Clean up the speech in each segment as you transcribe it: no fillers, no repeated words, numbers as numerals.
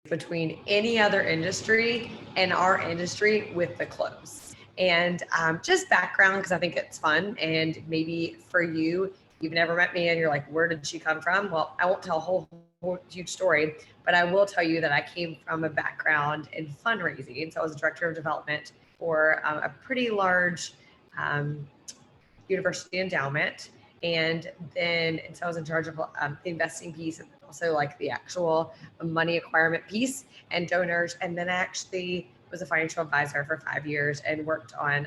between any other industry and our industry with the close. And just background, because I think it's fun. And maybe for you, you've never met me and you're like, where did she come from? Well, I won't tell a whole huge story, but I will tell you that I came from a background in fundraising. So I was a director of development for a pretty large um, university endowment. And so I was in charge of the investing piece and also like the actual money acquirement piece and donors. And then I actually was a financial advisor for 5 years and worked on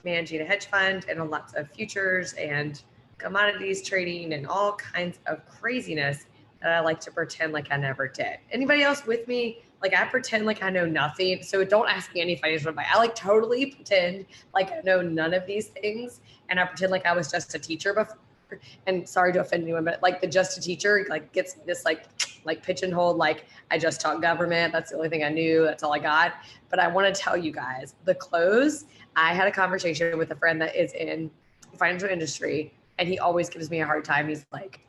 managing a hedge fund and on lots of futures and commodities trading and all kinds of craziness that I like to pretend like I never did. Anybody else with me? Like I pretend like I know nothing. So don't ask me any financial advice. I like totally pretend like I know none of these things. And I pretend like I was just a teacher before. And sorry to offend anyone, but like the just a teacher like gets this like pigeonholed, like I just taught government. That's the only thing I knew. That's all I got. But I want to tell you guys the close. I had a conversation with a friend that is in the financial industry, and he always gives me a hard time. He's like,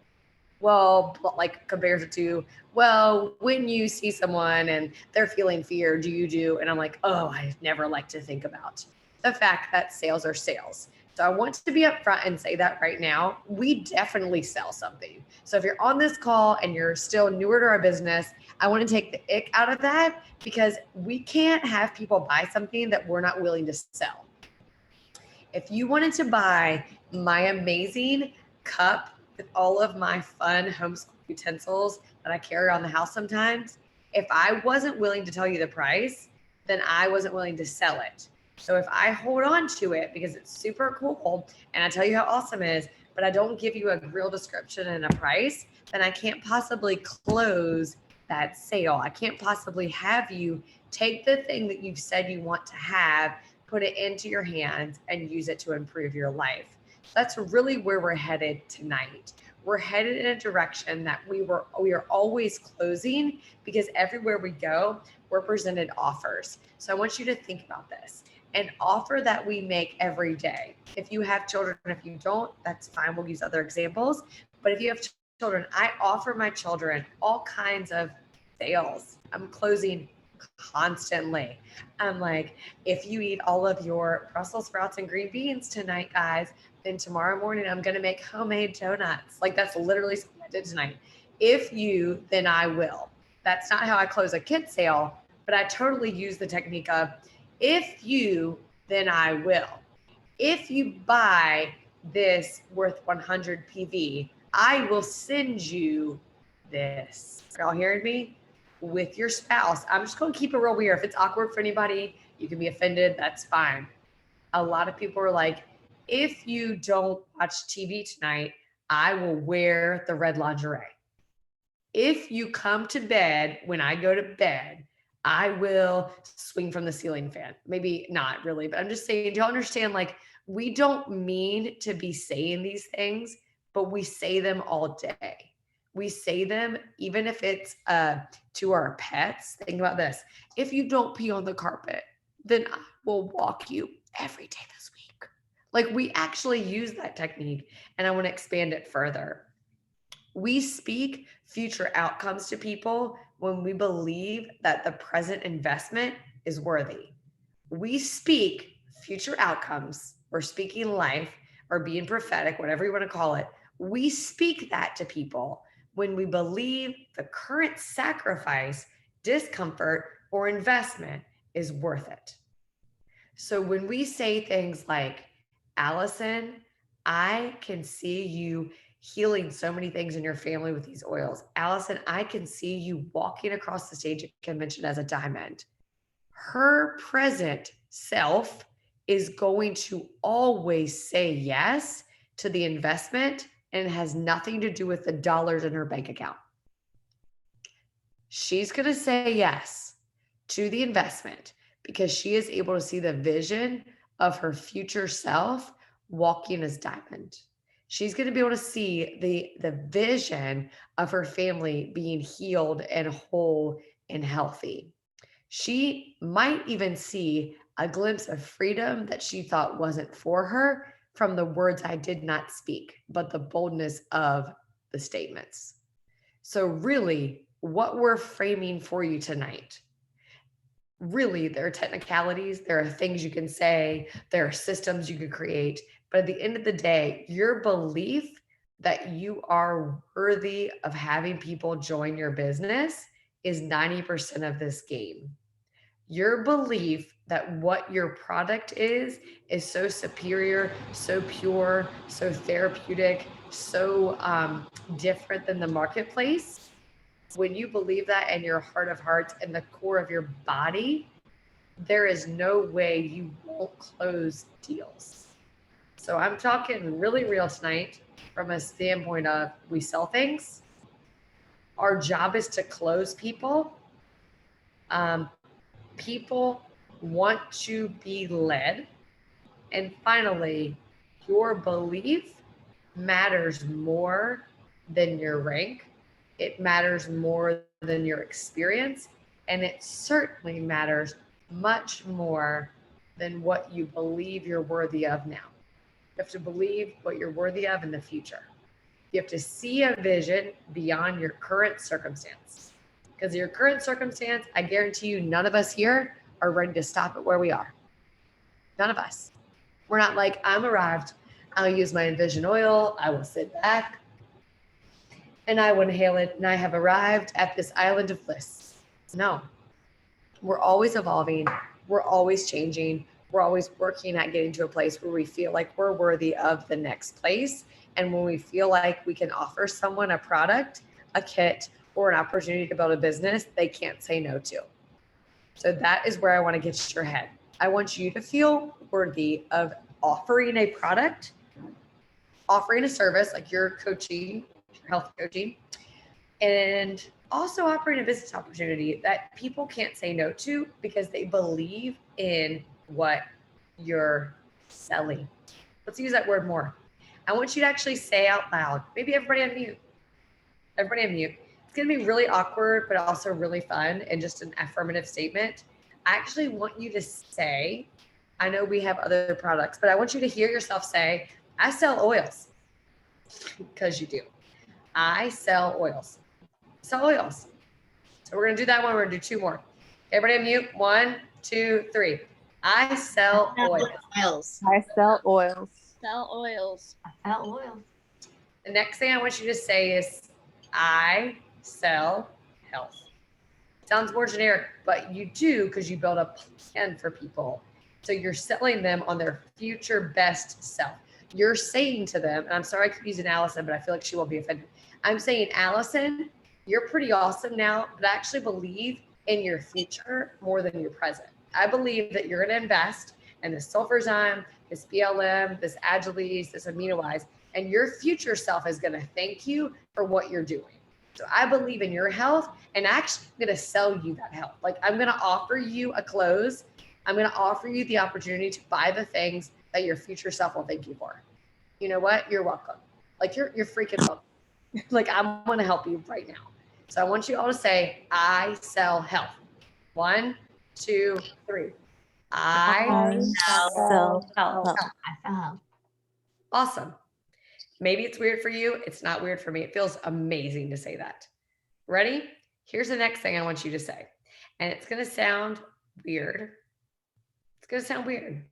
well, like compares it to, well, when you see someone and they're feeling fear, do you do? And I'm like, oh, I never like to think about the fact that sales are sales. So I want to be upfront and say that right now, we definitely sell something. So if you're on this call and you're still newer to our business, I want to take the ick out of that because we can't have people buy something that we're not willing to sell. If you wanted to buy my amazing cup with all of my fun homeschool utensils that I carry around the house sometimes, if I wasn't willing to tell you the price, then I wasn't willing to sell it. So if I hold on to it because it's super cool and I tell you how awesome it is, but I don't give you a real description and a price, then I can't possibly close that sale. I can't possibly have you take the thing that you've said you want to have, put it into your hands and use it to improve your life. That's really where we're headed tonight. We're headed in a direction that we are always closing because everywhere we go, we're presented offers. So I want you to think about this. An offer that we make every day. If you have children, if you don't, that's fine. We'll use other examples. But if you have children, I offer my children all kinds of sales. I'm closing constantly. I'm like, if you eat all of your Brussels sprouts and green beans tonight, guys, then tomorrow morning I'm going to make homemade donuts. Like that's literally something I did tonight. If you, then I will. That's not how I close a kid sale, but I totally use the technique of if you, then I will. If you buy this worth 100 PV, I will send you this. Y'all hearing me? With your spouse. I'm just going to keep it real weird. If it's awkward for anybody, you can be offended. That's fine. A lot of people are like, if you don't watch TV tonight, I will wear the red lingerie. If you come to bed when I go to bed, I will swing from the ceiling fan. Maybe not really, but I'm just saying, do you understand? Like, we don't mean to be saying these things, but we say them all day. We say them even if it's to our pets. Think about this. If you don't pee on the carpet, then I will walk you every day this week. Like we actually use that technique, and I want to expand it further. We speak future outcomes to people when we believe that the present investment is worthy. We speak future outcomes, or speaking life, or being prophetic, whatever you want to call it. We speak that to people when we believe the current sacrifice, discomfort, or investment is worth it. So when we say things like, Allison, I can see you healing so many things in your family with these oils. Allison, I can see you walking across the stage at convention as a diamond. Her present self is going to always say yes to the investment, and it has nothing to do with the dollars in her bank account. She's going to say yes to the investment because she is able to see the vision of her future self walking as diamond. She's going to be able to see the vision of her family being healed and whole and healthy. She might even see a glimpse of freedom that she thought wasn't for her from the words I did not speak, but the boldness of the statements. So really, what we're framing for you tonight. Really, there are technicalities, there are things you can say, there are systems you can create. But at the end of the day, your belief that you are worthy of having people join your business is 90% of this game. Your belief that what your product is so superior, so pure, so therapeutic, so different than the marketplace. When you believe that in your heart of hearts and the core of your body, there is no way you won't close deals. So I'm talking really real tonight from a standpoint of we sell things. Our job is to close people. People want to be led. And finally, your belief matters more than your rank. It matters more than your experience. And it certainly matters much more than what you believe you're worthy of now. You have to believe what you're worthy of in the future. You have to see a vision beyond your current circumstance. Because your current circumstance, I guarantee you, none of us here are ready to stop at where we are. None of us. We're not like, I'm arrived. I'll use my Envision oil. I will sit back and I will inhale it. And I have arrived at this island of bliss. No, we're always evolving. We're always changing. We're always working at getting to a place where we feel like we're worthy of the next place. And when we feel like we can offer someone a product, a kit, or an opportunity to build a business, they can't say no to. So that is where I want to get your head. I want you to feel worthy of offering a product, offering a service like your coaching, your health coaching, and also offering a business opportunity that people can't say no to because they believe in what you're selling. Let's use that word more. I want you to actually say out loud, maybe everybody unmute. Everybody unmute. It's going to be really awkward, but also really fun and just an affirmative statement. I actually want you to say, I know we have other products, but I want you to hear yourself say, I sell oils. Because you do. I sell oils. Sell oils. So we're going to do that one. We're going to do two more. Everybody unmute. 1, 2, 3. I sell oils. I sell oils. Sell oils. I sell oils. The next thing I want you to say is, I sell health. Sounds more generic, but you do because you build a plan for people. So you're selling them on their future best self. You're saying to them, and I'm sorry I keep using Allison, but I feel like she won't be offended. I'm saying, Allison, you're pretty awesome now, but I actually believe in your future more than your present. I believe that you're going to invest in this Sulfurzyme, this BLM, this Agilis, this Amino-Wise, and your future self is going to thank you for what you're doing. So I believe in your health, and actually I'm going to sell you that health. Like, I'm going to offer you a close. I'm going to offer you the opportunity to buy the things that your future self will thank you for. You know what? You're welcome. Like, you're freaking welcome. Like, I'm going to help you right now. So I want you all to say, I sell health. 1, 2, 3. I sell health. health. I sell health. Awesome. Maybe it's weird for you. It's not weird for me. It feels amazing to say that. Ready? Here's the next thing I want you to say. And it's going to sound weird. It's going to sound weird.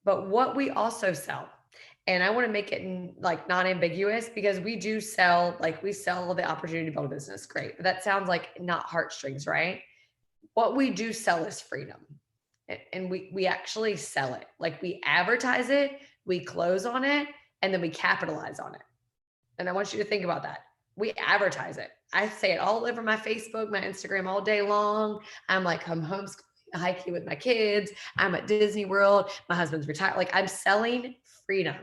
But what we also sell, and I want to make it like non-ambiguous, because we do sell, like, we sell the opportunity to build a business. Great. But that sounds like not heartstrings, right? What we do sell is freedom. And we actually sell it. Like, we advertise it, we close on it, and then we capitalize on it. And I want you to think about that. We advertise it. I say it all over my Facebook, my Instagram all day long. I'm like, I'm homeschooling, hiking with my kids. I'm at Disney World. My husband's retired. Like, I'm selling freedom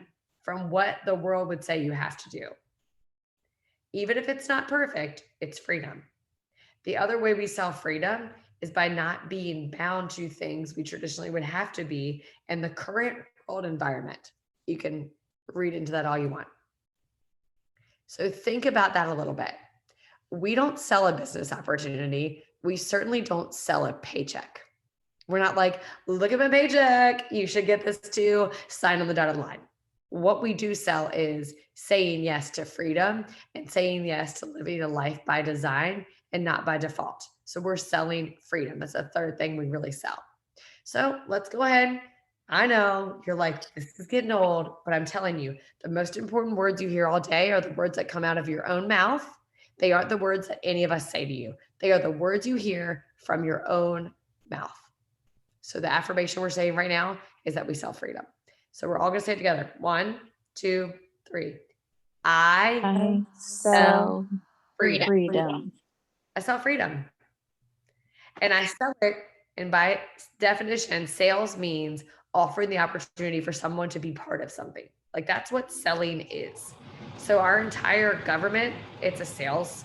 from what the world would say you have to do. Even if it's not perfect, it's freedom. The other way we sell freedom is by not being bound to things we traditionally would have to be in the current world environment. You can read into that all you want. So think about that a little bit. We don't sell a business opportunity. We certainly don't sell a paycheck. We're not like, look at my paycheck, you should get this too, sign on the dotted line. What we do sell is saying yes to freedom and saying yes to living a life by design and not by default. So we're selling freedom. That's the third thing we really sell. So let's go ahead. I know you're like, this is getting old, but I'm telling you, the most important words you hear all day are the words that come out of your own mouth. They aren't the words that any of us say to you. They are the words you hear from your own mouth. So the affirmation we're saying right now is that we sell freedom. So we're all going to say it together. 1, 2, 3. I sell freedom. I sell freedom. And I sell it. And by definition, sales means offering the opportunity for someone to be part of something. Like that's what selling is. So our entire government, it's a sales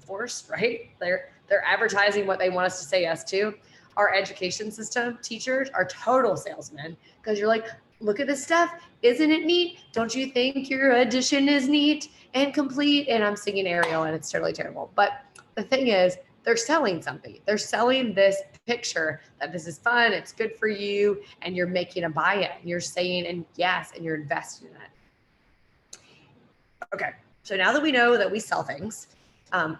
force, right? They're advertising what they want us to say yes to. Our education system, teachers are total salesmen because you're like, look at this stuff. Isn't it neat? Don't you think your addition is neat and complete? And I'm singing Ariel and it's totally terrible. But the thing is, they're selling something. They're selling this picture that this is fun, it's good for you, and you're making a buy-in. You're saying, and yes, and you're investing in it. Okay, so now that we know that we sell things,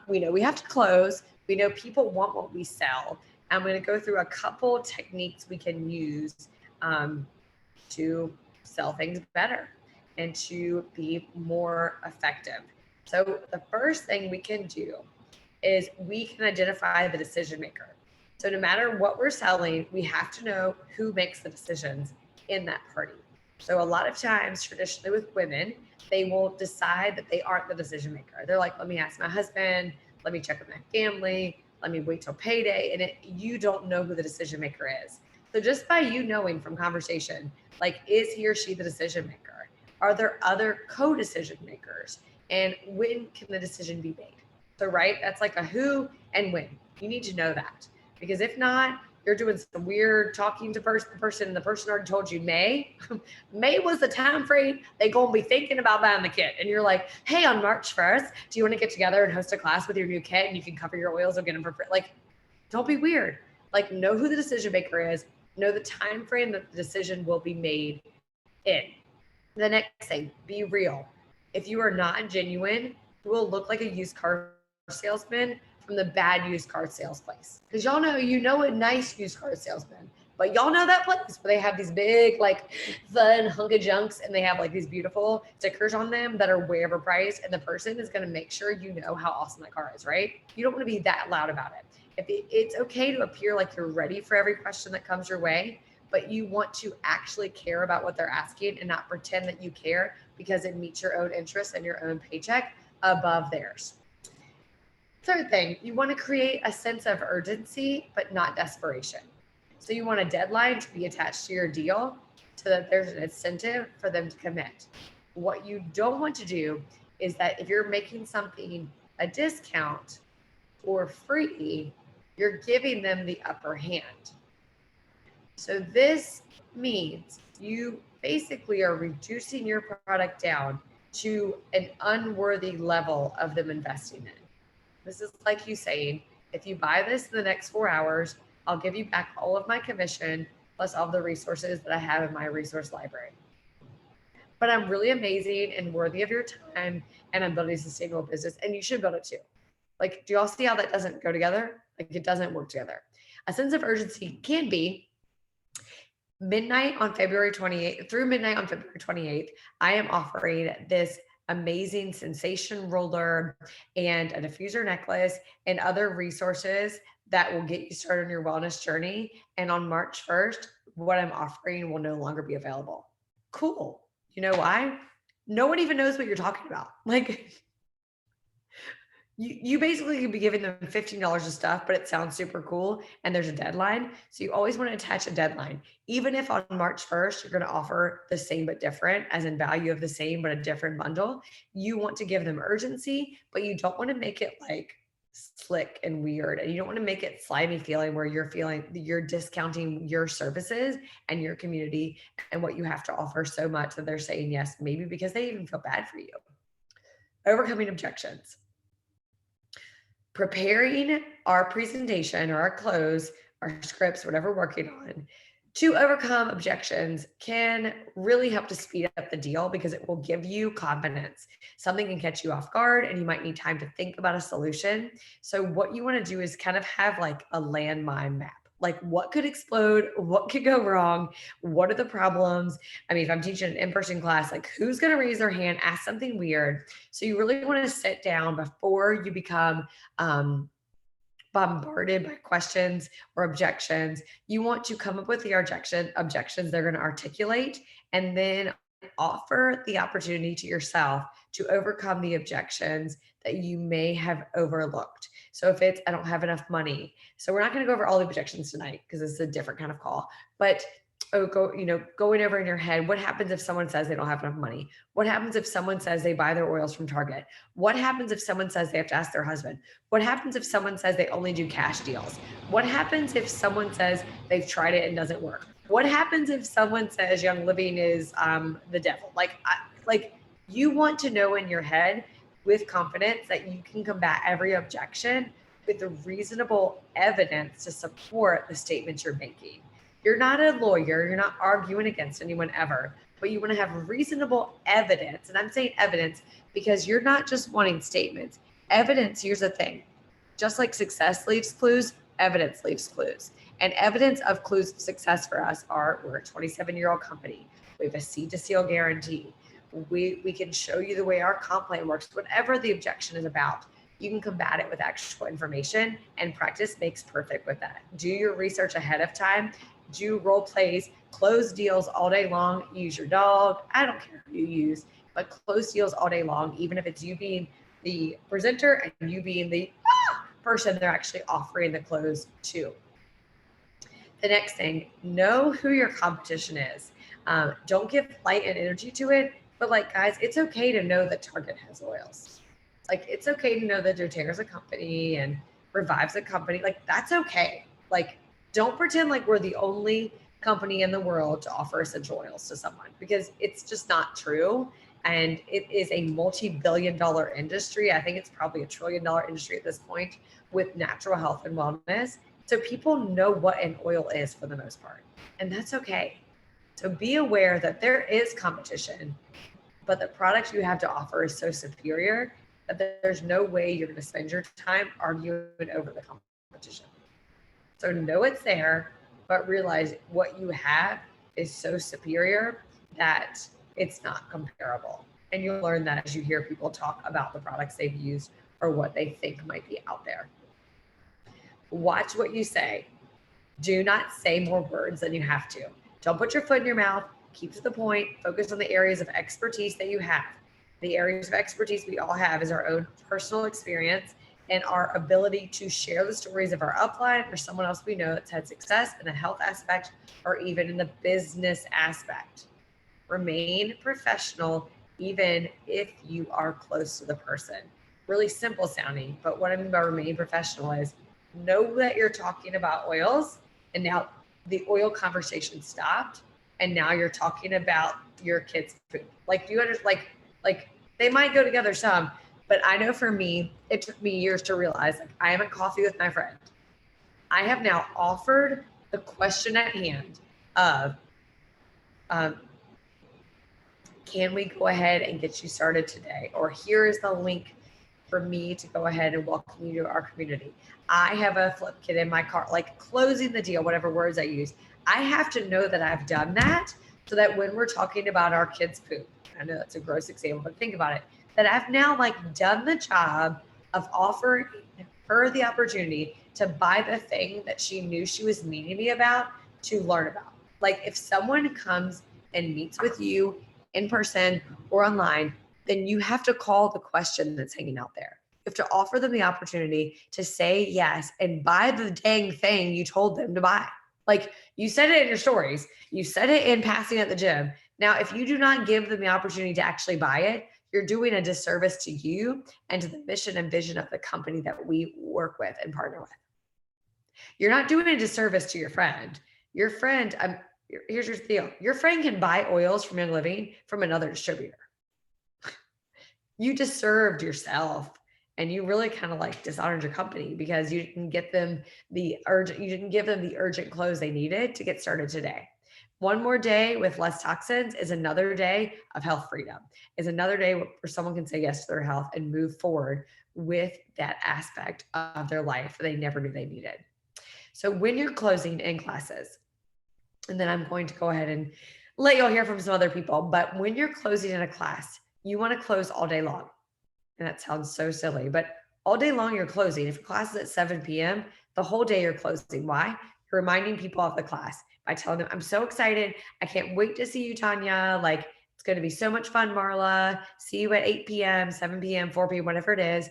we know we have to close, we know people want what we sell. I'm going to go through a couple techniques we can use to sell things better and to be more effective. So the first thing we can do is we can identify the decision maker. So no matter what we're selling, we have to know who makes the decisions in that party. So a lot of times, traditionally with women, they will decide that they aren't the decision maker. They're like, let me ask my husband, let me check with my family, let me wait till payday. And you don't know who the decision maker is. So just by you knowing from conversation, like, is he or she the decision maker? Are there other co-decision makers? And when can the decision be made? So, right, that's like a who and when. You need to know that, because if not, you're doing some weird talking to the person, and the person already told you May. May was the time frame they gonna be thinking about buying the kit. And you're like, hey, on March 1st, do you want to get together and host a class with your new kit and you can cover your oils or get them for free? Like, don't be weird. Like, know who the decision maker is, know the time frame that the decision will be made in. The next thing, be real. If you are not genuine, you will look like a used car salesman from the bad used car sales place. Because y'all know, a nice used car salesman, but y'all know that place where they have these big, like, fun hunk of junks, and they have like these beautiful stickers on them that are way overpriced, and the person is going to make sure you know how awesome that car is, right? You don't want to be that loud about it. It's okay to appear like you're ready for every question that comes your way, but you want to actually care about what they're asking and not pretend that you care because it meets your own interests and your own paycheck above theirs. Third thing, you want to create a sense of urgency, but not desperation. So you want a deadline to be attached to your deal so that there's an incentive for them to commit. What you don't want to do is that if you're making something a discount or free, you're giving them the upper hand. So this means you basically are reducing your product down to an unworthy level of them investing in. This is like you saying, if you buy this in the next 4 hours, I'll give you back all of my commission plus all the resources that I have in my resource library. But I'm really amazing and worthy of your time, and I'm building a sustainable business, and you should build it too. Like, do y'all see how that doesn't go together? Like, it doesn't work together. A sense of urgency can be midnight on February 28th through midnight on February 28th. I am offering this amazing sensation roller and a diffuser necklace and other resources that will get you started on your wellness journey. And on March 1st, what I'm offering will no longer be available. Cool. You know why? No one even knows what you're talking about. Like, you basically could be giving them $15 of stuff, but it sounds super cool and there's a deadline. So you always want to attach a deadline. Even if on March 1st, you're going to offer the same but different, as in value of the same but a different bundle, you want to give them urgency, but you don't want to make it like slick and weird. And you don't want to make it slimy feeling where you're feeling you're discounting your services and your community and what you have to offer so much that they're saying yes, maybe because they even feel bad for you. Overcoming objections. Preparing our presentation or our close, our scripts, whatever we're working on, To overcome objections can really help to speed up the deal because it will give you confidence. Something can catch you off guard and you might need time to think about a solution. So, what you want to do is kind of have like a landmine map. Like, what could explode? What could go wrong? What are the problems? I mean, if I'm teaching an in person class, like, who's going to raise their hand, ask something weird? So, you really want to sit down before you become bombarded by questions or objections. You want to come up with the objections they're going to articulate, and then offer the opportunity to yourself to overcome the objections that you may have overlooked. So if it's, I don't have enough money. So we're not going to go over all the objections tonight because it's a different kind of call. But going over in your head, what happens if someone says they don't have enough money? What happens if someone says they buy their oils from Target? What happens if someone says they have to ask their husband? What happens if someone says they only do cash deals? What happens if someone says they've tried it and doesn't work? What happens if someone says Young Living is the devil? Like you want to know in your head with confidence that you can combat every objection with the reasonable evidence to support the statements you're making. You're not a lawyer. You're not arguing against anyone ever, but you want to have reasonable evidence. And I'm saying evidence because you're not just wanting statements. Evidence, here's the thing. Just like success leaves clues, evidence leaves clues. And evidence of clues of success for us are we're a 27-year-old company. We have a seed to seal guarantee. We can show you the way our comp plan works. Whatever the objection is about, you can combat it with actual information, and practice makes perfect with that. Do your research ahead of time. Do role plays, close deals all day long, use your dog. I don't care who you use, but close deals all day long, even if it's you being the presenter and you being the person they're actually offering the close to. The next thing, know who your competition is. Don't give light and energy to it, but like, guys, it's okay to know that Target has oils. Like, it's okay to know that doTERRA's a company and Revive's a company. Like, that's okay. Like, don't pretend like we're the only company in the world to offer essential oils to someone, because it's just not true. And it is a multi-billion-dollar industry. I think it's probably $1 trillion industry at this point with natural health and wellness. So people know what an oil is for the most part, and that's okay. So be aware that there is competition, but the product you have to offer is so superior that there's no way you're going to spend your time arguing over the competition. So know it's there, but realize what you have is so superior that it's not comparable. And you'll learn that as you hear people talk about the products they've used or what they think might be out there. Watch what you say. Do not say more words than you have to. Don't put your foot in your mouth. Keep to the point. Focus on the areas of expertise that you have. The areas of expertise we all have is our own personal experience and our ability to share the stories of our upline or someone else we know that's had success in the health aspect or even in the business aspect. Remain professional even if you are close to the person. Really simple sounding, but what I mean by remain professional is know that you're talking about oils, and now the oil conversation stopped, and now you're talking about your kids' food. Like, do you understand? Like they might go together some, but I know for me, it took me years to realize, like, I am at coffee with my friend. I have now offered the question at hand of, can we go ahead and get you started today? Or here is the link for me to go ahead and welcome you to our community. I have a flip kit in my car, like closing the deal, whatever words I use. I have to know that I've done that so that when we're talking about our kids' poop, I know that's a gross example, but think about it, that I've now like done the job of offering her the opportunity to buy the thing that she knew she was meeting me about to learn about. Like, if someone comes and meets with you in person or online, then you have to call the question that's hanging out there. You have to offer them the opportunity to say yes and buy the dang thing you told them to buy. Like, you said it in your stories, you said it in passing at the gym. Now, if you do not give them the opportunity to actually buy it, you're doing a disservice to you and to the mission and vision of the company that we work with and partner with. You're not doing a disservice to your friend. Your friend, here's your deal. Your friend can buy oils from Young Living from another distributor. You just served yourself And you really kind of like dishonored your company because you didn't give them the urgent close they needed to get started today. One more day with less toxins is another day of health freedom, is another day where someone can say yes to their health and move forward with that aspect of their life that they never knew they needed. So when you're closing in classes, and then I'm going to go ahead and let y'all hear from some other people, but when you're closing in a class, you want to close all day long. And that sounds so silly, but all day long you're closing. If your class is at 7 p.m., the whole day you're closing. Why? You're reminding people of the class by telling them, I'm so excited. I can't wait to see you, Tanya. Like, it's going to be so much fun, Marla. See you at 8 p.m., 7 p.m., 4 p.m., whatever it is.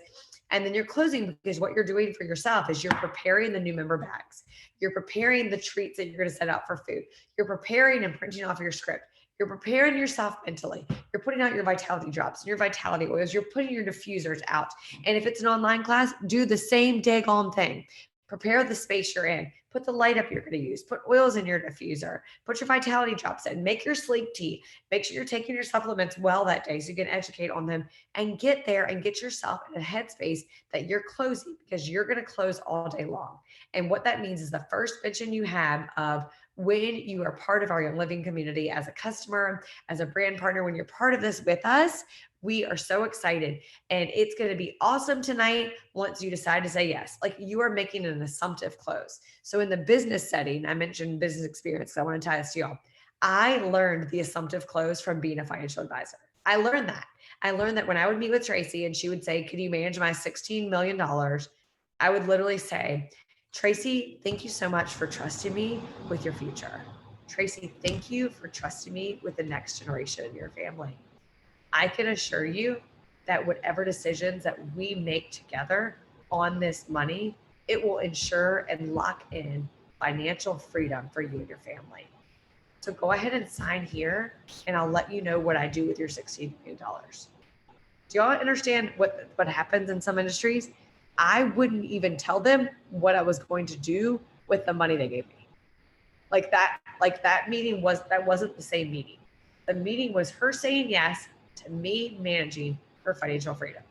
And then you're closing because what you're doing for yourself is you're preparing the new member bags. You're preparing the treats that you're going to set out for food. You're preparing and printing off your script. You're preparing yourself mentally. You're putting out your vitality drops and your vitality oils. You're putting your diffusers out. And if it's an online class, do the same daggone thing. Prepare the space you're in. Put the light up you're going to use. Put oils in your diffuser. Put your vitality drops in. Make your sleep tea. Make sure you're taking your supplements well that day so you can educate on them and get there and get yourself in a headspace that you're closing because you're going to close all day long. And what that means is the first mention you have of when you are part of our Young Living community as a customer, as a brand partner, when you're part of this with us, we are so excited. And it's going to be awesome tonight once you decide to say yes. Like you are making an assumptive close. So in the business setting, I mentioned business experience. So I want to tie this to y'all. I learned the assumptive close from being a financial advisor. I learned that. I learned that when I would meet with Tracy and she would say, can you manage my $16 million? I would literally say, Tracy, thank you so much for trusting me with your future. Tracy, thank you for trusting me with the next generation of your family. I can assure you that whatever decisions that we make together on this money, it will ensure and lock in financial freedom for you and your family. So go ahead and sign here and I'll let you know what I do with your $16 million. Do y'all understand what happens in some industries? I wouldn't even tell them what I was going to do with the money they gave me. That meeting wasn't the same meeting. The meeting was her saying yes to me managing her financial freedom.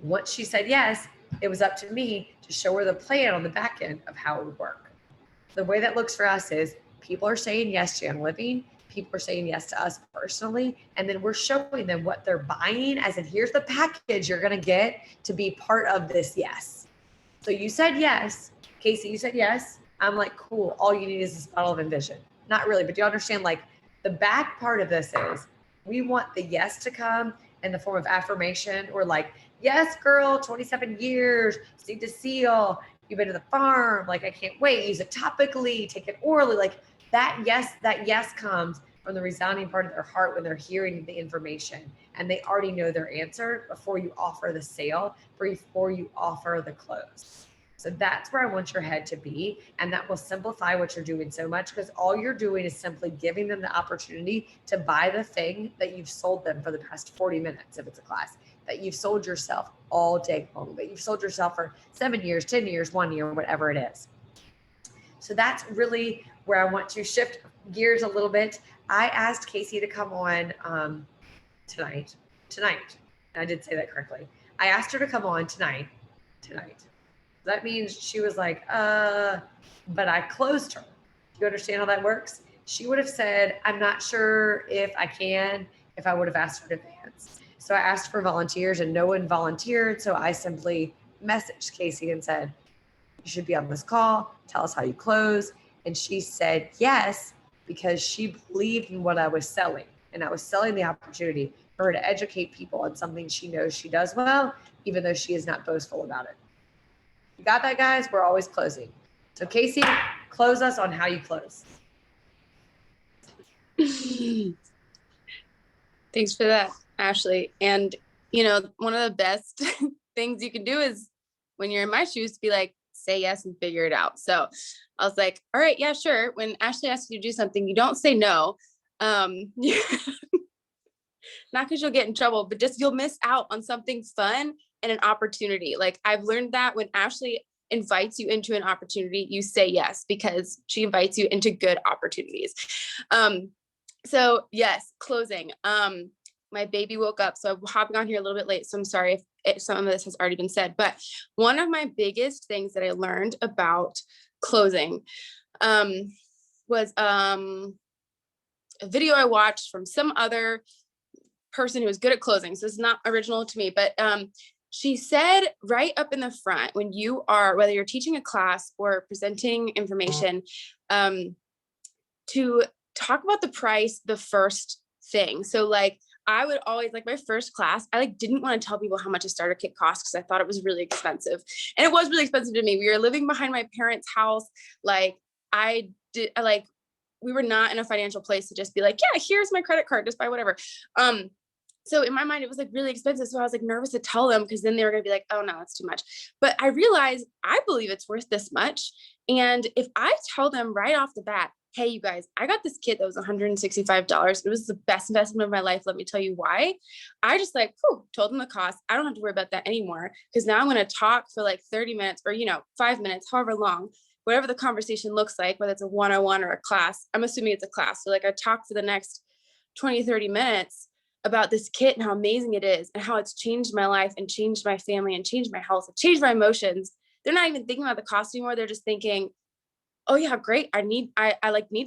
Once she said yes, it was up to me to show her the plan on the back end of how it would work. The way that looks for us is people are saying yes to Young Living. People are saying yes to us personally. And then we're showing them what they're buying as in here's the package you're going to get to be part of this yes. So you said yes. Casey, you said yes. I'm like, cool. All you need is this bottle of Envision. Not really, but do you understand like the back part of this is we want the yes to come in the form of affirmation or like, yes, girl, 27 years, seed to seal. You've been to the farm. Like, I can't wait. Use it topically, take it orally. Like that yes comes from the resounding part of their heart when they're hearing the information and they already know their answer before you offer the sale, before you offer the close. So that's where I want your head to be. And that will simplify what you're doing so much because all you're doing is simply giving them the opportunity to buy the thing that you've sold them for the past 40 minutes, if it's a class, that you've sold yourself all day long, that you've sold yourself for 7 years, 10 years, 1 year, whatever it is. So that's really where I want to shift gears a little bit. I asked Casey to come on tonight. I did say that correctly. I asked her to come on tonight. That means she was like, but I closed her. Do you understand how that works? She would have said, I'm not sure if I can, if I would have asked her in advance. So I asked for volunteers and no one volunteered. So I simply messaged Casey and said, you should be on this call. Tell us how you close. And she said yes, because she believed in what I was selling. And I was selling the opportunity for her to educate people on something she knows she does well, even though she is not boastful about it. You got that, guys? We're always closing. So Casey, close us on how you close. Thanks for that, Ashley. And, one of the best things you can do is when you're in my shoes, be like, say yes and figure it out. So I was like, all right, yeah, sure. When Ashley asks you to do something, you don't say no. Not because you'll get in trouble, but just you'll miss out on something fun and an opportunity. Like I've learned that when Ashley invites you into an opportunity, you say yes, because she invites you into good opportunities. So yes, closing. my baby woke up. So I'm hopping on here a little bit late. So I'm sorry if some of this has already been said, but one of my biggest things that I learned about closing was a video I watched from some other person who was good at closing. So it's not original to me, but she said right up in the front, when you are, whether you're teaching a class or presenting information, to talk about the price the first thing. So like, I would always, like my first class, I like didn't want to tell people how much a starter kit cost because I thought it was really expensive. And it was really expensive to me. We were living behind my parents' house. Like we were not in a financial place to just be like, yeah, here's my credit card, just buy whatever. So in my mind, it was like really expensive. So I was like nervous to tell them because then they were going to be like, oh no, that's too much. But I realized I believe it's worth this much. And if I tell them right off the bat, hey, you guys, I got this kit that was $165. It was the best investment of my life. Let me tell you why. I just like, told them the cost. I don't have to worry about that anymore because now I'm going to talk for like 30 minutes or, 5 minutes, however long, whatever the conversation looks like, whether it's a one-on-one or a class. I'm assuming it's a class. So like I talk for the next 20, 30 minutes about this kit and how amazing it is and how it's changed my life and changed my family and changed my health and changed my emotions. They're not even thinking about the cost anymore. They're just thinking, oh yeah, great. I need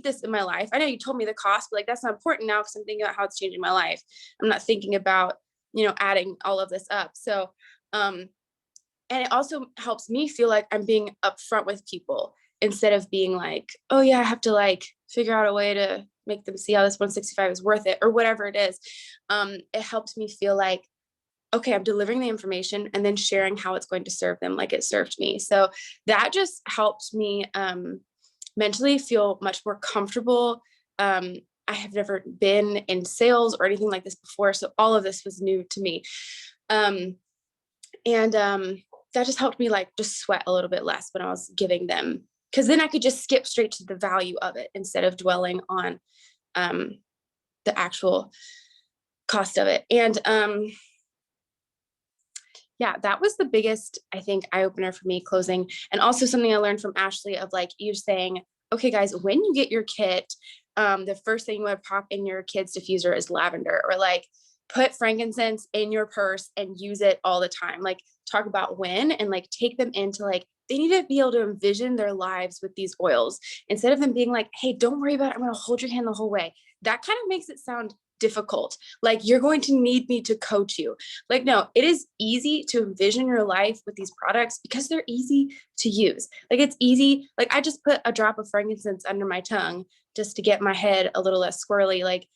this in my life. I know you told me the cost, but like, that's not important now because I'm thinking about how it's changing my life. I'm not thinking about, adding all of this up. So, and it also helps me feel like I'm being upfront with people instead of being like, oh yeah, I have to like figure out a way to make them see how this 165 is worth it or whatever it is. It helps me feel like, okay, I'm delivering the information and then sharing how it's going to serve them like it served me. So that just helped me mentally feel much more comfortable. I have never been in sales or anything like this before. So all of this was new to me. And that just helped me like just sweat a little bit less when I was giving them, because then I could just skip straight to the value of it instead of dwelling on the actual cost of it. And yeah, that was the biggest, I think, eye opener for me, closing. And also something I learned from Ashley of like, you saying, okay, guys, when you get your kit, the first thing you want to pop in your kid's diffuser is lavender, or like put frankincense in your purse and use it all the time. Like talk about when, and like take them into like, they need to be able to envision their lives with these oils instead of them being like, hey, don't worry about it. I'm going to hold your hand the whole way. That kind of makes it sound difficult. Like you're going to need me to coach you. Like, no, it is easy to envision your life with these products because they're easy to use. Like it's easy. Like I just put a drop of frankincense under my tongue just to get my head a little less squirrely. Like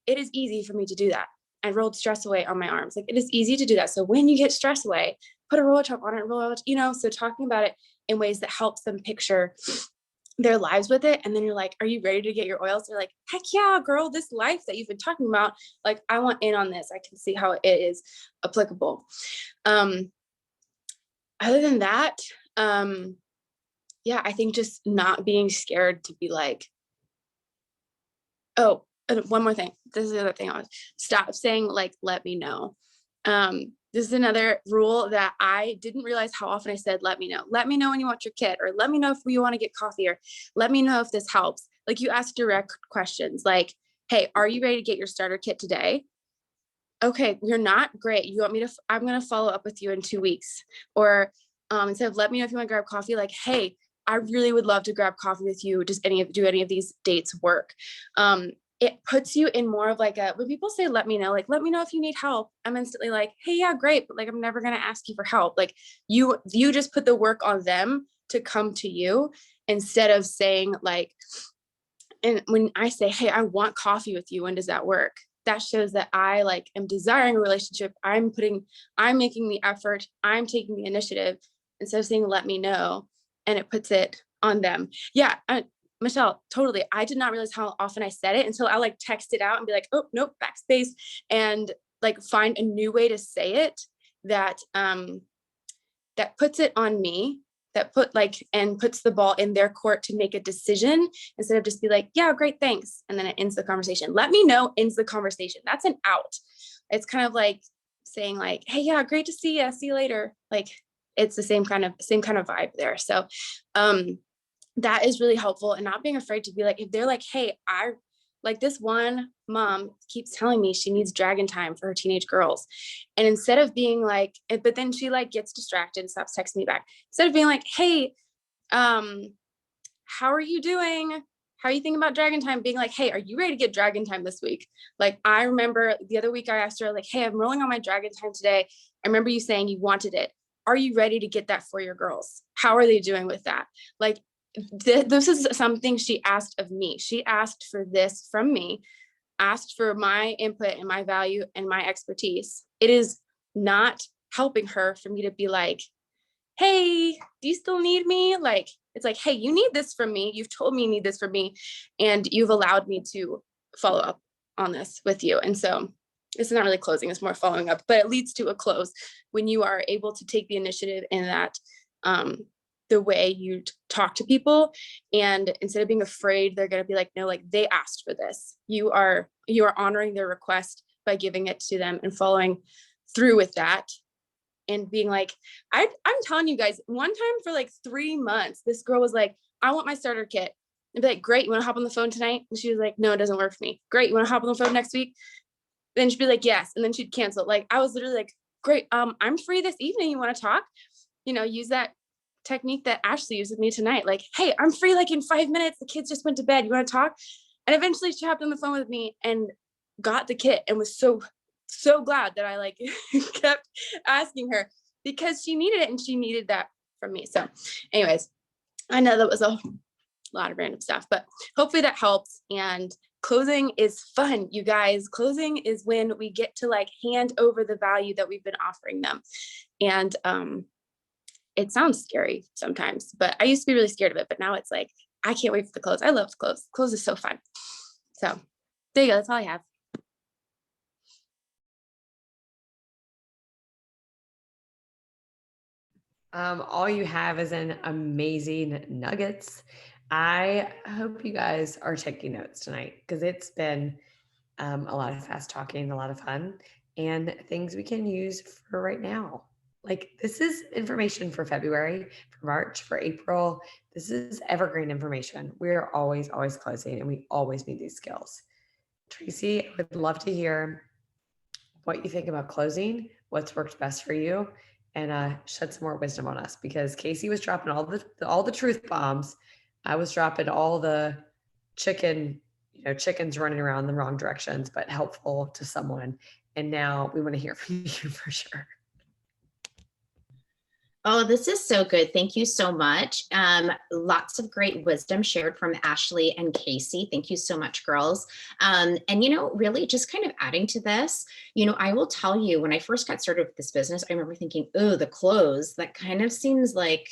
it is easy for me to do that. I rolled stress away on my arms. Like it is easy to do that. So when you get stress away, put a roller top on it, so talking about it in ways that helps them picture their lives with it. And then you're like, are you ready to get your oils? They're like, heck yeah, girl, this life that you've been talking about, like, I want in on this. I can see how it is applicable. Other than that, yeah, I think just not being scared to be like, oh, and one more thing. This is the other thing. I was stop saying like, let me know. This is another rule that I didn't realize how often I said, let me know. Let me know when you want your kit, or let me know if you want to get coffee, or let me know if this helps. Like you ask direct questions like, hey, are you ready to get your starter kit today? Okay, you're not. Great. You want me to, I'm going to follow up with you in 2 weeks. Or instead of let me know if you want to grab coffee, like, hey, I really would love to grab coffee with you. Does do any of these dates work? It puts you in more of like when people say, let me know, like, let me know if you need help. I'm instantly like, hey, yeah, great. But like, I'm never going to ask you for help. Like you just put the work on them to come to you instead of saying like, and when I say, hey, I want coffee with you, when does that work? That shows that I like am desiring a relationship. I'm making the effort. I'm taking the initiative instead of saying, let me know. And it puts it on them. Yeah. Michelle, totally. I did not realize how often I said it until I like text it out and be like, oh, nope, backspace, and like find a new way to say it that, that puts it on me, that puts the ball in their court to make a decision instead of just be like, yeah, great, thanks. And then it ends the conversation. Let me know ends the conversation. That's an out. It's kind of like saying like, hey, yeah, great to see you. See you later. Like it's the same kind of vibe there. So, that is really helpful, and not being afraid to be like, if they're like, hey, I like this one mom keeps telling me she needs dragon time for her teenage girls. And instead of being like, but then she like gets distracted and stops texting me back. Instead of being like, hey, how are you doing? How are you thinking about dragon time? Being like, hey, are you ready to get dragon time this week? Like, I remember the other week I asked her like, hey, I'm rolling on my dragon time today. I remember you saying you wanted it. Are you ready to get that for your girls? How are they doing with that? Like, this is something she asked of me. She asked for this from me, asked for my input and my value and my expertise. It is not helping her for me to be like, hey, do you still need me? Like, it's like, hey, you need this from me. You've told me you need this from me. And you've allowed me to follow up on this with you. And so it's not really closing, it's more following up, but it leads to a close when you are able to take the initiative in that, the way you talk to people. And instead of being afraid, they're going to be like, no, like they asked for this. You are honoring their request by giving it to them and following through with that. And being like, I'm telling you guys, one time for like 3 months, this girl was like, I want my starter kit. I'd be like, great, you want to hop on the phone tonight? And she was like, no, it doesn't work for me. Great, you want to hop on the phone next week? Then she'd be like, yes. And then she'd cancel. Like, I was literally like, great, I'm free this evening. You want to talk? Use that technique that Ashley used with me tonight. Like, hey, I'm free like in 5 minutes. The kids just went to bed. You want to talk? And eventually she hopped on the phone with me and got the kit and was so glad that I like kept asking her because she needed it and she needed that from me. So anyways, I know that was a lot of random stuff, but hopefully that helps. And closing is fun, you guys. Closing is when we get to like hand over the value that we've been offering them. And it sounds scary sometimes, but I used to be really scared of it, but now it's like, I can't wait for the close. I love the close. Close is so fun. So there you go. That's all I have. All you have is an amazing nuggets. I hope you guys are taking notes tonight because it's been a lot of fast talking, a lot of fun, and things we can use for right now. Like this is information for February, for March, for April. This is evergreen information. We're always closing and we always need these skills. Tracy, I would love to hear what you think about closing, what's worked best for you, and shed some more wisdom on us because Casey was dropping all the truth bombs. I was dropping all the chickens running around the wrong directions, but helpful to someone. And now we want to hear from you for sure. Oh, this is so good. Thank you so much. Lots of great wisdom shared from Ashley and Casey. Thank you so much, girls. And, really just kind of adding to this, I will tell you, when I first got started with this business, I remember thinking, oh, the close, that kind of seems like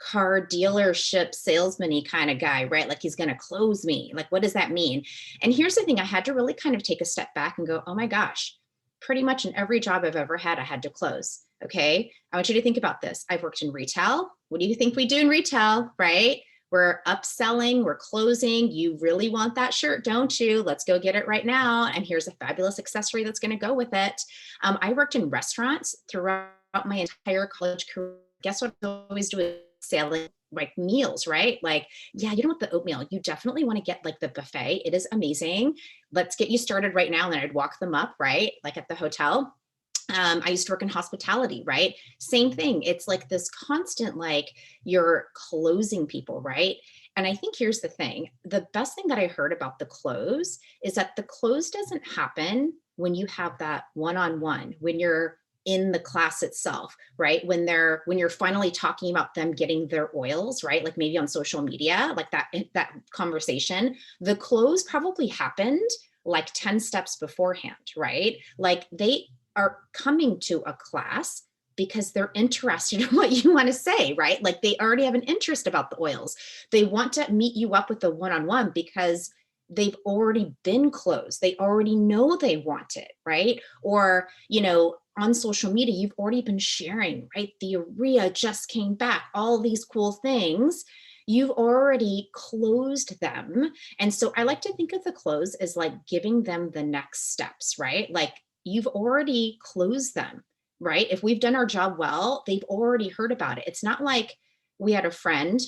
car dealership salesman-y kind of guy, right? Like he's going to close me. Like, what does that mean? And here's the thing, I had to really kind of take a step back and go, oh my gosh, pretty much in every job I've ever had, I had to close. Okay. I want you to think about this. I've worked in retail. What do you think we do in retail, right? We're upselling, we're closing. You really want that shirt, don't you? Let's go get it right now. And here's a fabulous accessory that's going to go with it. I worked in restaurants throughout my entire college career. Guess what I always do is selling like meals, right? Like, yeah, you don't want the oatmeal. You definitely want to get like the buffet. It is amazing. Let's get you started right now. And then I'd walk them up, right? Like at the hotel. I used to work in hospitality, right? Same thing. It's like this constant, like you're closing people, right? And I think here's the thing. The best thing that I heard about the close is that the close doesn't happen when you have that one-on-one, when you're in the class itself, right? When you're finally talking about them getting their oils, right? Like maybe on social media, like that conversation, the close probably happened like 10 steps beforehand, right? Like they are coming to a class because they're interested in what you want to say, right? Like they already have an interest about the oils. They want to meet you up with the one-on-one because they've already been closed. They already know they want it, right? Or, on social media, you've already been sharing, right? The urea just came back, all these cool things. You've already closed them. And so I like to think of the close as like giving them the next steps, right? Like you've already closed them, right? If we've done our job well, they've already heard about it. It's not like we had a friend,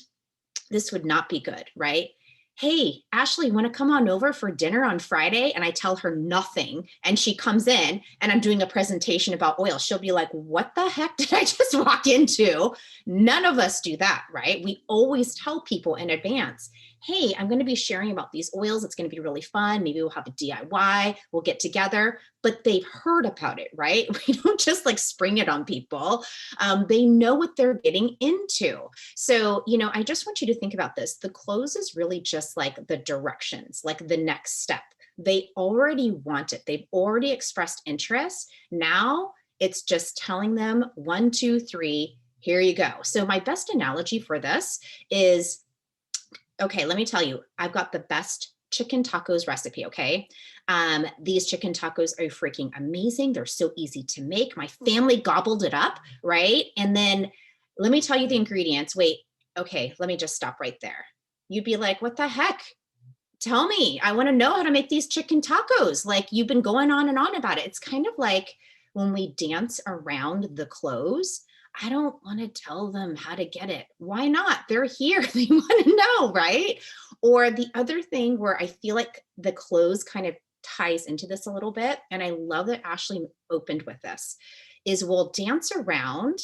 this would not be good, right? hey, Ashley, want to come on over for dinner on Friday? And I tell her nothing. And she comes in and I'm doing a presentation about oil. She'll be like, what the heck did I just walk into? None of us do that, right? We always tell people in advance, hey, I'm going to be sharing about these oils. It's going to be really fun. Maybe we'll have a DIY. We'll get together, but they've heard about it, right? We don't just like spring it on people. They know what they're getting into. So, I just want you to think about this. The close is really just like the directions, like the next step. They already want it. They've already expressed interest. Now it's just telling them 1, 2, 3, here you go. So my best analogy for this is, okay, let me tell you, I've got the best chicken tacos recipe, okay? These chicken tacos are freaking amazing. They're so easy to make. My family gobbled it up, right? And then let me tell you the ingredients. Wait, okay, let me just stop right there. You'd be like, what the heck? Tell me, I want to know how to make these chicken tacos. Like you've been going on and on about it. It's kind of like when we dance around the clothes. I don't want to tell them how to get it. Why not? They're here. They want to know, right? Or the other thing where I feel like the clothes kind of ties into this a little bit, and I love that Ashley opened with this, is we'll dance around.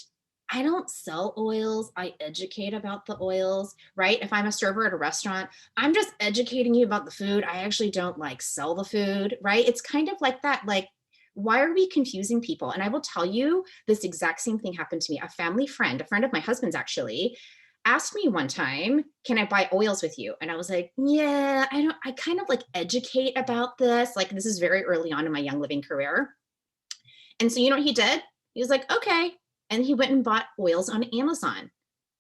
I don't sell oils. I educate about the oils, right? If I'm a server at a restaurant, I'm just educating you about the food. I actually don't like sell the food, right? It's kind of like that. Like, why are we confusing people? And I will tell you, this exact same thing happened to me. A family friend, a friend of my husband's actually, asked me one time, can I buy oils with you? And I was like, yeah, I kind of like educate about this. Like this is very early on in my Young Living career. And so you know what he did? He was like, okay. And he went and bought oils on Amazon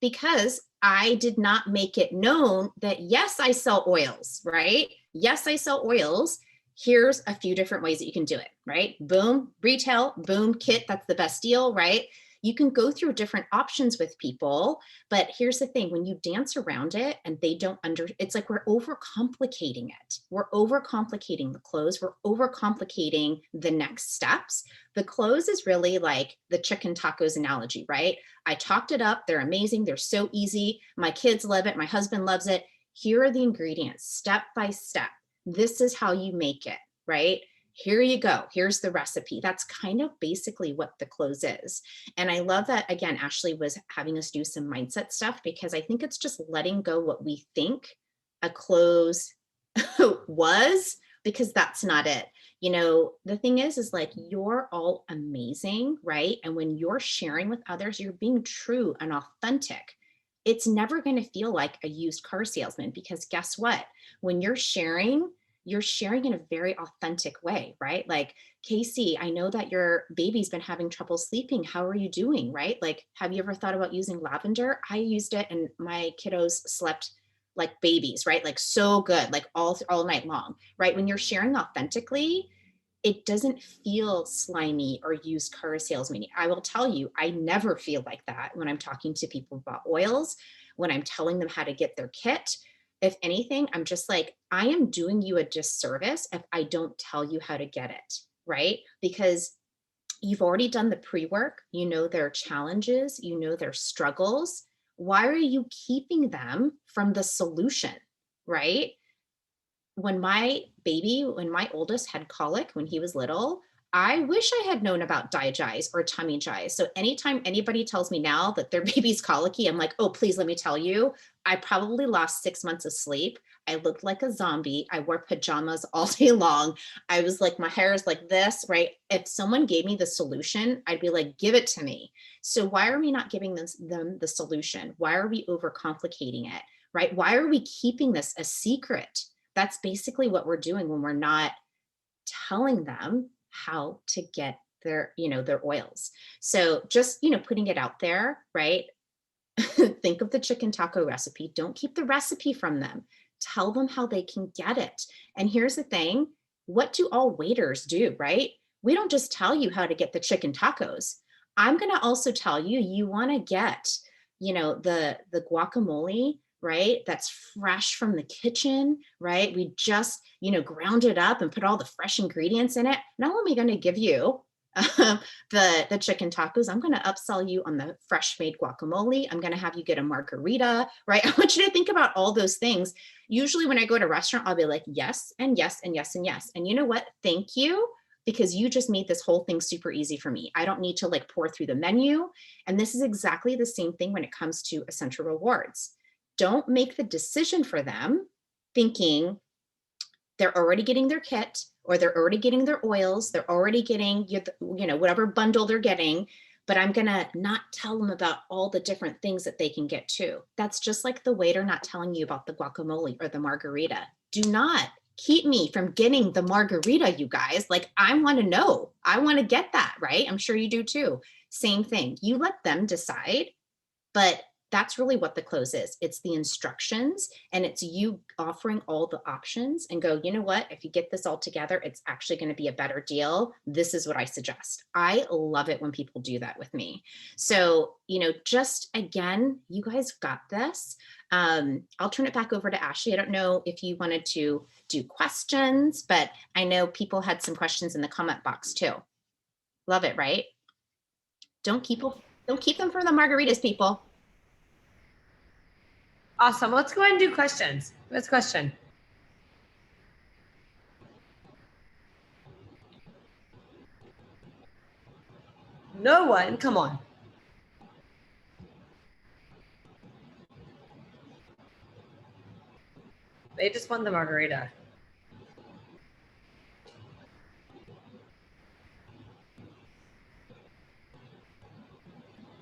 because I did not make it known that yes, I sell oils, right? Yes, I sell oils. Here's a few different ways that you can do it, right? Boom, retail, boom, kit, that's the best deal, right? You can go through different options with people, but here's the thing, when you dance around it and they don't it's like we're overcomplicating it. We're overcomplicating the close. We're overcomplicating the next steps. The close is really like the chicken tacos analogy, right? I talked it up. They're amazing. They're so easy. My kids love it. My husband loves it. Here are the ingredients, step by step. This is how you make it, right? Here you go. Here's the recipe. That's kind of basically what the close is. And I love that, again, Ashley was having us do some mindset stuff because I think it's just letting go what we think a close was, because that's not it. The thing is like, you're all amazing, right? And when you're sharing with others, you're being true and authentic. It's never going to feel like a used car salesman, because guess what? When you're sharing in a very authentic way, right? Like, Casey, I know that your baby's been having trouble sleeping. How are you doing, right? Like, have you ever thought about using lavender? I used it and my kiddos slept like babies, right? Like so good, like all night long, right? When you're sharing authentically, it doesn't feel slimy or used car salesman. I will tell you, I never feel like that when I'm talking to people about oils, when I'm telling them how to get their kit. If anything, I'm just like, I am doing you a disservice if I don't tell you how to get it, right? Because you've already done the pre-work, you know their challenges, you know their struggles. Why are you keeping them from the solution, right? When my oldest had colic when he was little, I wish I had known about DiGize or tummy jize. So anytime anybody tells me now that their baby's colicky, I'm like, oh, please let me tell you, I probably lost 6 months of sleep. I looked like a zombie. I wore pajamas all day long. I was like, my hair is like this, right? If someone gave me the solution, I'd be like, give it to me. So why are we not giving them the solution? Why are we overcomplicating it, right? Why are we keeping this a secret? That's basically what we're doing when we're not telling them how to get their oils. So just, putting it out there, right? Think of the chicken taco recipe. Don't keep the recipe from them. Tell them how they can get it. And here's the thing, what do all waiters do, right? We don't just tell you how to get the chicken tacos. I'm going to also tell you, you want to get, the guacamole, right? That's fresh from the kitchen, right? We just, ground it up and put all the fresh ingredients in it. Not only going to give you the chicken tacos. I'm going to upsell you on the fresh made guacamole. I'm going to have you get a margarita, right? I want you to think about all those things. Usually when I go to a restaurant, I'll be like, yes, and yes, and yes, and yes. And you know what? Thank you, because you just made this whole thing super easy for me. I don't need to like pour through the menu. And this is exactly the same thing when it comes to Essential Rewards. Don't make the decision for them thinking they're already getting their kit, or they're already getting their oils, they're already getting, you know, whatever bundle they're getting, but I'm gonna not tell them about all the different things that they can get too. That's just like the waiter not telling you about the guacamole or the margarita. Do not keep me from getting the margarita, you guys. Like, I wanna know, I wanna get that, right? I'm sure you do too. Same thing, you let them decide, but that's really what the close is. It's the instructions, and it's you offering all the options and go, you know what, if you get this all together, it's actually going to be a better deal. This is what I suggest. I love it when people do that with me. So, you know, just again, you guys got this. I'll turn it back over to Ashley. I don't know if you wanted to do questions, but I know people had some questions in the comment box too. Love it, right? Don't keep them for the margaritas, people. Awesome. Let's go ahead and do questions. What's question? No one. Come on. They just want the margarita.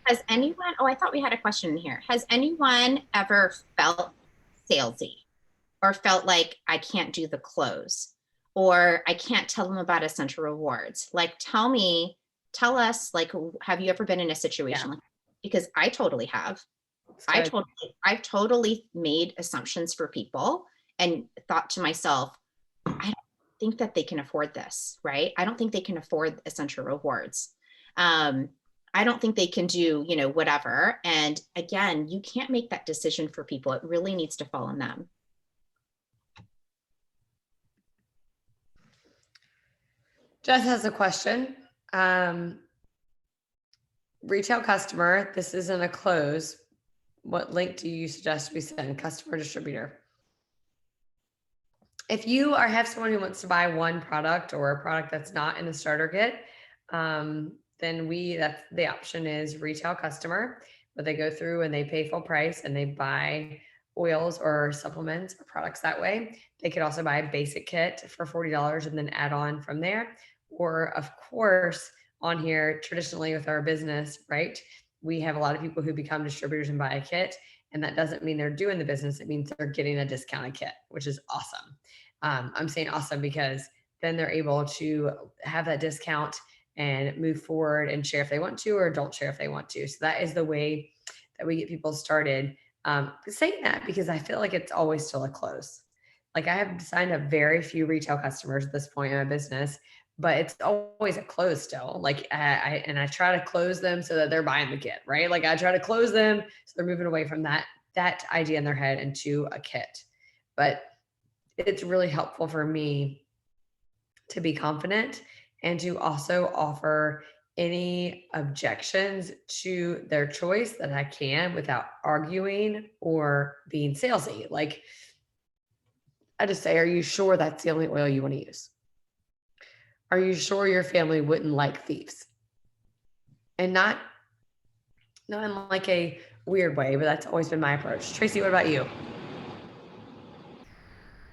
Has anyone, oh, I thought we had a question in here. Has anyone ever felt salesy or felt like I can't do the close, or I can't tell them about Essential Rewards? Like, tell us, like, have you ever been in a situation like that? Because I totally have. I've totally made assumptions for people and thought to myself, I don't think that they can afford this, right? I don't think they can afford Essential Rewards. I don't think they can do, you know, whatever. And again, you can't make that decision for people. It really needs to fall on them. Jess has a question. Retail customer, this isn't a close. What link do you suggest we send? Customer distributor. If you have someone who wants to buy one product or a product that's not in the starter kit, then that's the option is retail customer, but they go through and they pay full price and they buy oils or supplements or products that way. They could also buy a basic kit for $40 and then add on from there. Or of course, on here, traditionally with our business, right? We have a lot of people who become distributors and buy a kit. And that doesn't mean they're doing the business. It means they're getting a discounted kit, which is awesome. I'm saying awesome because then they're able to have that discount and move forward and share if they want to, or don't share if they want to. So that is the way that we get people started. Saying that because I feel like it's always still a close. Like, I have signed up very few retail customers at this point in my business, but it's always a close still. Like, I try to close them so that they're buying the kit, right? Like, I try to close them so they're moving away from that idea in their head into a kit. But it's really helpful for me to be confident and to also offer any objections to their choice that I can without arguing or being salesy. Like, I just say, are you sure that's the only oil you want to use? Are you sure your family wouldn't like thieves? And not in like a weird way, but that's always been my approach. Tracy, what about you?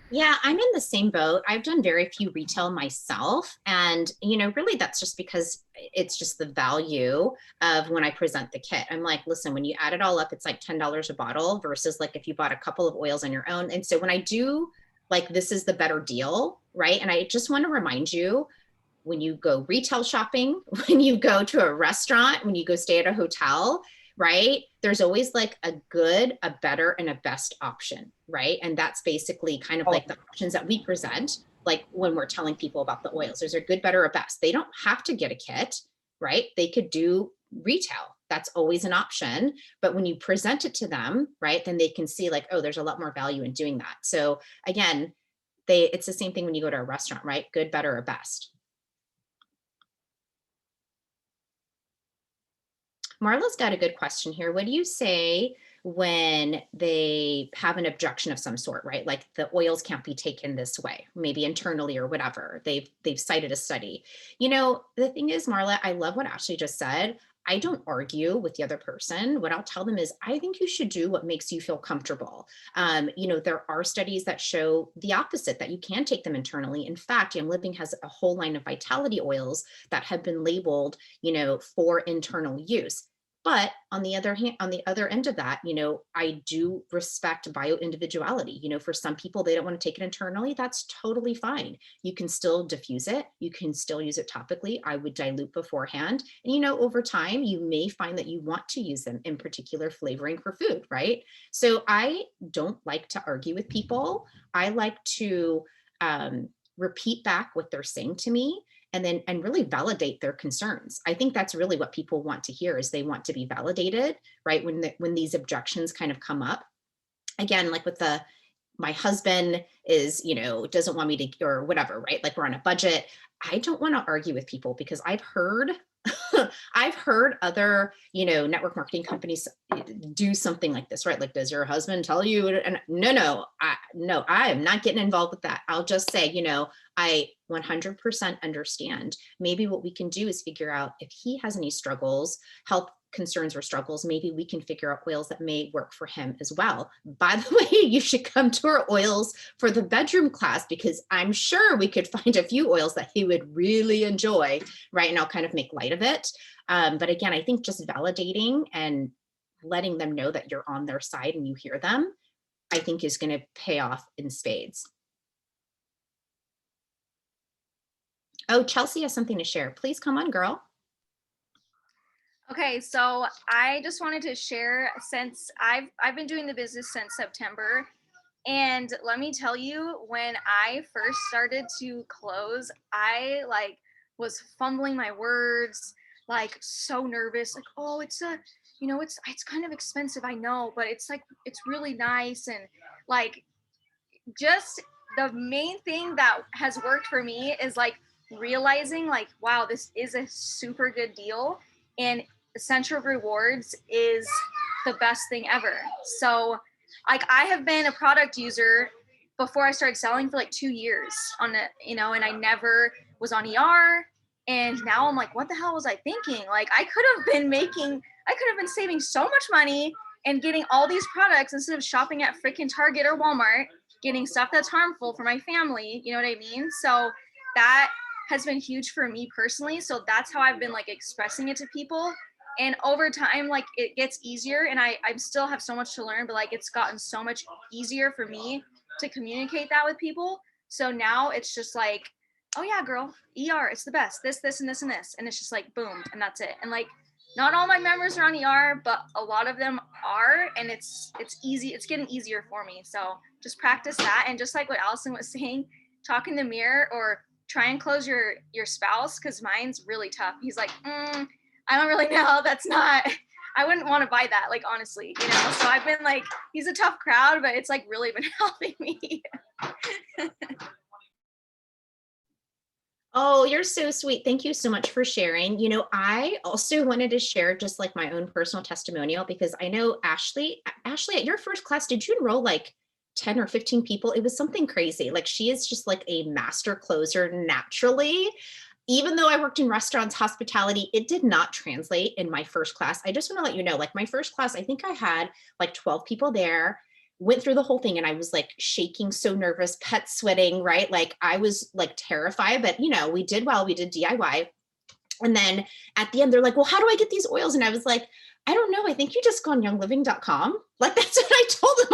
Yeah, I'm in the same boat. I've done very few retail myself. And, you know, really that's just because it's just the value of when I present the kit. I'm like, listen, when you add it all up, it's like $10 a bottle versus like if you bought a couple of oils on your own. And so when I do, like, this is the better deal, right? And I just want to remind you, when you go retail shopping, when you go to a restaurant, when you go stay at a hotel, right? There's always like a good, a better, and a best option, right? And that's basically kind of like the options that we present, like when we're telling people about the oils. There's a good, better, or best. They don't have to get a kit, right? They could do retail. That's always an option. But when you present it to them, right, then they can see like, oh, there's a lot more value in doing that. So again, it's the same thing when you go to a restaurant, right? Good, better, or best. Marla's got a good question here. What do you say when they have an objection of some sort, right? Like the oils can't be taken this way, maybe internally or whatever. They've cited a study. You know, the thing is, Marla, I love what Ashley just said. I don't argue with the other person. What I'll tell them is, I think you should do what makes you feel comfortable. You know, there are studies that show the opposite, that you can take them internally. In fact, Young Living has a whole line of vitality oils that have been labeled, you know, for internal use. But on the other hand, on the other end of that, you know, I do respect bio individuality. You know, for some people, they don't want to take it internally. That's totally fine. You can still diffuse it. You can still use it topically. I would dilute beforehand. And, you know, over time, you may find that you want to use them in particular flavoring for food, right? So I don't like to argue with people. I like to repeat back what they're saying to me, and really validate their concerns. I think that's really what people want to hear, is they want to be validated, right? When these objections kind of come up. Again, like with my husband is, you know, doesn't want me to, or whatever, right? Like we're on a budget. I don't want to argue with people, because I've heard other, you know, network marketing companies do something like this, right? Like, does your husband tell you? And no, I am not getting involved with that. I'll just say, you know, I 100% understand. Maybe what we can do is figure out if he has any struggles, health concerns or struggles, maybe we can figure out oils that may work for him as well. By the way, you should come to our oils for the bedroom class, because I'm sure we could find a few oils that he would really enjoy, right? And I'll kind of make light of it. But again, I think just validating and letting them know that you're on their side and you hear them, I think is going to pay off in spades. Oh, Chelsea has something to share. Please come on, girl. Okay, so I just wanted to share, since I've been doing the business since September, and let me tell you, when I first started to close, I like was fumbling my words, like so nervous, like, oh, it's you know, it's kind of expensive, I know, but it's like, it's really nice. And like, just the main thing that has worked for me is like realizing like, wow, this is a super good deal, and Essential Rewards is the best thing ever. So like, I have been a product user before I started selling for like 2 years on it, you know, and I never was on ER. And now I'm like, what the hell was I thinking? Like, I could have been saving so much money and getting all these products instead of shopping at freaking Target or Walmart, getting stuff that's harmful for my family. You know what I mean? So that has been huge for me personally. So that's how I've been like expressing it to people. And over time, like, it gets easier, and I still have so much to learn, but like, it's gotten so much easier for me to communicate that with people. So now it's just like, oh yeah, girl, ER, it's the best, this and this and this. And it's just like, boom, and that's it. And like, not all my members are on ER, but a lot of them are, and it's easy. It's getting easier for me. So just practice that. And just like what Allison was saying, talk in the mirror, or try and close your spouse, because mine's really tough. He's like, I don't really know. That's not, I wouldn't want to buy that, like, honestly, you know? So I've been like, he's a tough crowd, but it's like really been helping me. Oh, you're so sweet. Thank you so much for sharing. You know, I also wanted to share just like my own personal testimonial, because I know Ashley, at your first class, did you enroll like 10 or 15 people? It was something crazy. Like, she is just like a master closer naturally. Even though I worked in restaurants, hospitality, it did not translate in my first class. I just want to let you know, like, my first class, I think I had like 12 people there, went through the whole thing, and I was like shaking, so nervous, pet sweating, right? Like, I was like terrified, but you know, we did well, we did DIY. And then at the end, they're like, well, how do I get these oils? And I was like, I don't know. I think you just go on youngliving.com. Like, that's what I told them.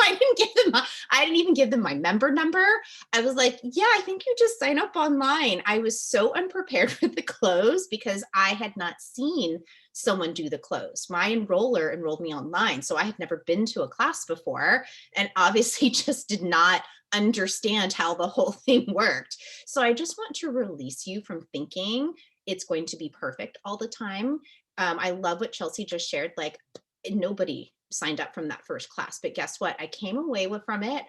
I didn't even give them my member number. I was like, yeah, I think you just sign up online. I was so unprepared for the close, because I had not seen someone do the close. My enroller enrolled me online, so I had never been to a class before, and obviously just did not understand how the whole thing worked. So I just want to release you from thinking it's going to be perfect all the time. I love what Chelsea just shared. Like, nobody signed up from that first class, but guess what? I came away from it,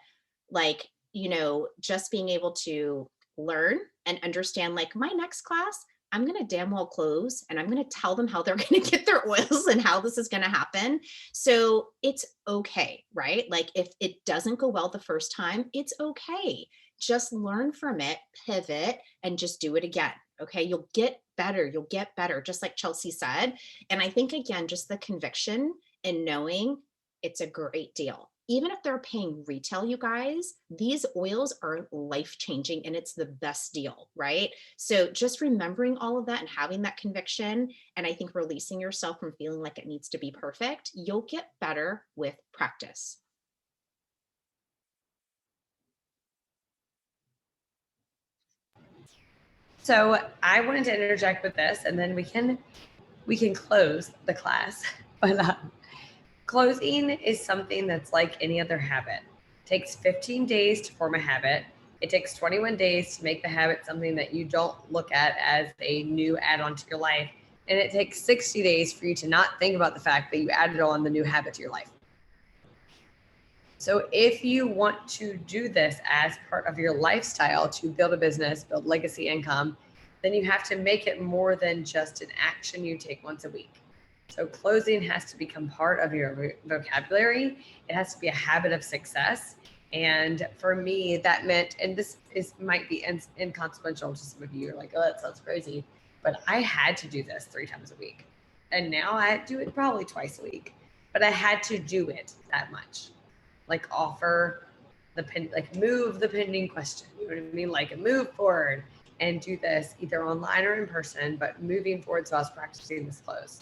like, you know, just being able to learn and understand, like, my next class, I'm going to damn well close and I'm going to tell them how they're going to get their oils and how this is going to happen. So it's okay, right? Like if it doesn't go well the first time, it's okay. Just learn from it, pivot, and just do it again. Okay. You'll get better. You'll get better, just like Chelsea said. And I think, again, just the conviction and knowing it's a great deal. Even if they're paying retail, you guys, these oils are life-changing and it's the best deal, right? So just remembering all of that and having that conviction, and I think releasing yourself from feeling like it needs to be perfect, you'll get better with practice. So I wanted to interject with this, and then we can close the class. But closing is something that's like any other habit. It takes 15 days to form a habit. It takes 21 days to make the habit something that you don't look at as a new add-on to your life. And it takes 60 days for you to not think about the fact that you added on the new habit to your life. So if you want to do this as part of your lifestyle to build a business, build legacy income, then you have to make it more than just an action you take once a week. So closing has to become part of your vocabulary. It has to be a habit of success. And for me, that meant, and this might be inconsequential to some of you. You're like, oh, that sounds crazy. But I had to do this 3 times a week. And now I do it probably twice a week. But I had to do it that much. Like offer move the pending question. You know what I mean? Like move forward and do this either online or in person, but moving forward. So I was practicing this close.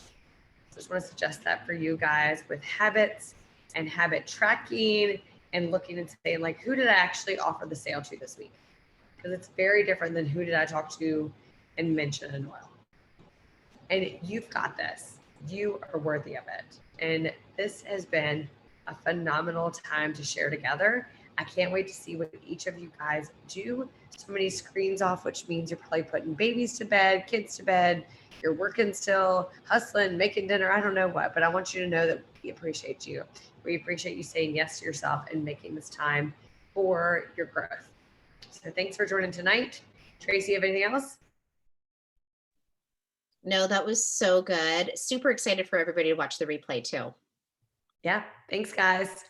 So I just want to suggest that for you guys with habits and habit tracking and looking and saying like, who did I actually offer the sale to this week? Because it's very different than who did I talk to and mention an oil. And you've got this. You are worthy of it. And this has been a phenomenal time to share together. I can't wait to see what each of you guys do. So many screens off, which means you're probably putting babies to bed, kids to bed. You're working still, hustling, making dinner. I don't know what, but I want you to know that we appreciate you. We appreciate you saying yes to yourself and making this time for your growth. So thanks for joining tonight. Tracy, have anything else? No, that was so good. Super excited for everybody to watch the replay too. Yeah. Thanks, guys.